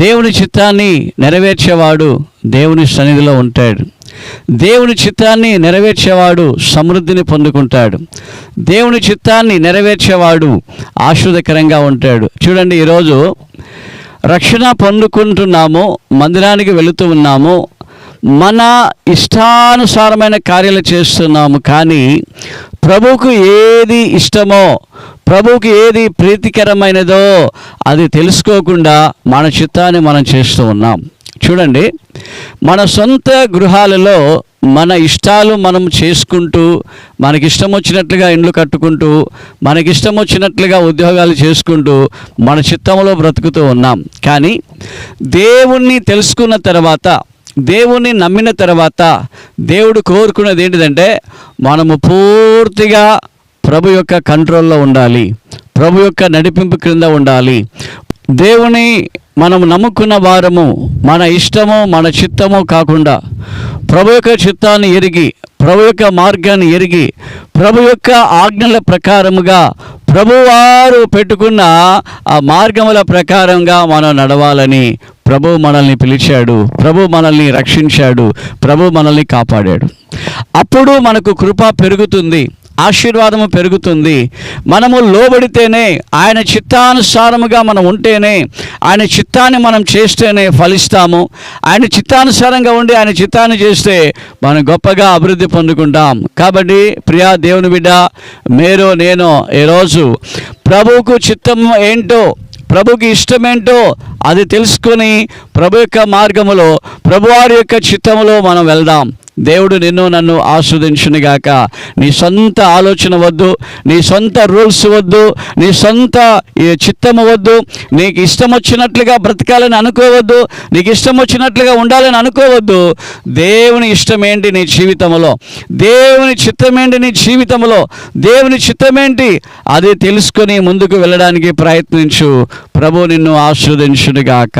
దేవుని చిత్తాన్ని నెరవేర్చేవాడు దేవుని సన్నిధిలో ఉంటాడు. దేవుని చిత్తాన్ని నెరవేర్చేవాడు సమృద్ధిని పొందుకుంటాడు. దేవుని చిత్తాన్ని నెరవేర్చేవాడు ఆశీర్వదకరంగా ఉంటాడు. చూడండి, ఈరోజు రక్షణ పొందుకుంటున్నాము, మందిరానికి వెళుతూ ఉన్నాము, మన ఇష్టానుసారమైన కార్యాలు చేస్తున్నాము. కానీ ప్రభువుకు ఏది ఇష్టమో, ప్రభువుకి ఏది ప్రీతికరమైనదో అది తెలుసుకోకుండా మన చిత్తాన్ని మనం చేస్తూ ఉన్నాం. చూడండి, మన సొంత గృహాలలో మన ఇష్టాలు మనం చేసుకుంటూ, మనకిష్టం వచ్చినట్లుగా ఇండ్లు కట్టుకుంటూ, మనకిష్టం వచ్చినట్లుగా ఉద్యోగాలు చేసుకుంటూ మన చిత్తంలో బ్రతుకుతూ ఉన్నాం. కానీ దేవుణ్ణి తెలుసుకున్న తర్వాత, దేవుణ్ణి నమ్మిన తర్వాత దేవుడు కోరుకున్నది ఏంటిదంటే మనము పూర్తిగా ప్రభు యొక్క కంట్రోల్లో ఉండాలి, ప్రభు యొక్క నడిపింపు క్రింద ఉండాలి. దేవుని మనం నమ్ముకున్న వారము మన ఇష్టము మన చిత్తము కాకుండా ప్రభు యొక్క చిత్తాన్ని ఎరిగి, ప్రభు యొక్క మార్గాన్ని ఎరిగి, ప్రభు యొక్క ఆజ్ఞల ప్రకారముగా ప్రభువారు పెట్టుకున్న ఆ మార్గముల ప్రకారంగా మనం నడవాలని ప్రభు మనల్ని పిలిచాడు, ప్రభు మనల్ని రక్షించాడు, ప్రభు మనల్ని కాపాడాడు. అప్పుడు మనకు కృప పెరుగుతుంది, ఆశీర్వాదము పెరుగుతుంది. మనము లోబడితేనే, ఆయన చిత్తానుసారముగా మనం ఉంటేనే, ఆయన చిత్తాన్ని మనం చేస్తేనే ఫలిస్తాము. ఆయన చిత్తానుసారంగా ఉండి ఆయన చిత్తాన్ని చేస్తే మనం గొప్పగా అభివృద్ధి పొందుకుంటాం. కాబట్టి ప్రియా దేవుని బిడ్డ, మీరు నేను ఈరోజు ప్రభువుకు చిత్తం ఏంటో, ప్రభుకి ఇష్టమేంటో అది తెలుసుకొని ప్రభు యొక్క మార్గములో, ప్రభువారి యొక్క చిత్తములో మనం వెళ్దాం. దేవుడు నిన్ను నన్ను ఆస్వాదించునుగాక. నీ సొంత ఆలోచన వద్దు, నీ సొంత రూల్స్ వద్దు, నీ సొంత చిత్తము వద్దు, నీకు ఇష్టం వచ్చినట్లుగా బ్రతకాలని అనుకోవద్దు, నీకు ఇష్టం వచ్చినట్లుగా ఉండాలని అనుకోవద్దు. దేవుని ఇష్టమేంటి నీ జీవితంలో, దేవుని చిత్తమేంటి నీ జీవితంలో, దేవుని చిత్తమేంటి అది తెలుసుకొని ముందుకు వెళ్ళడానికి ప్రయత్నించు. ప్రభు నిన్ను ఆస్వాదించునుగాక.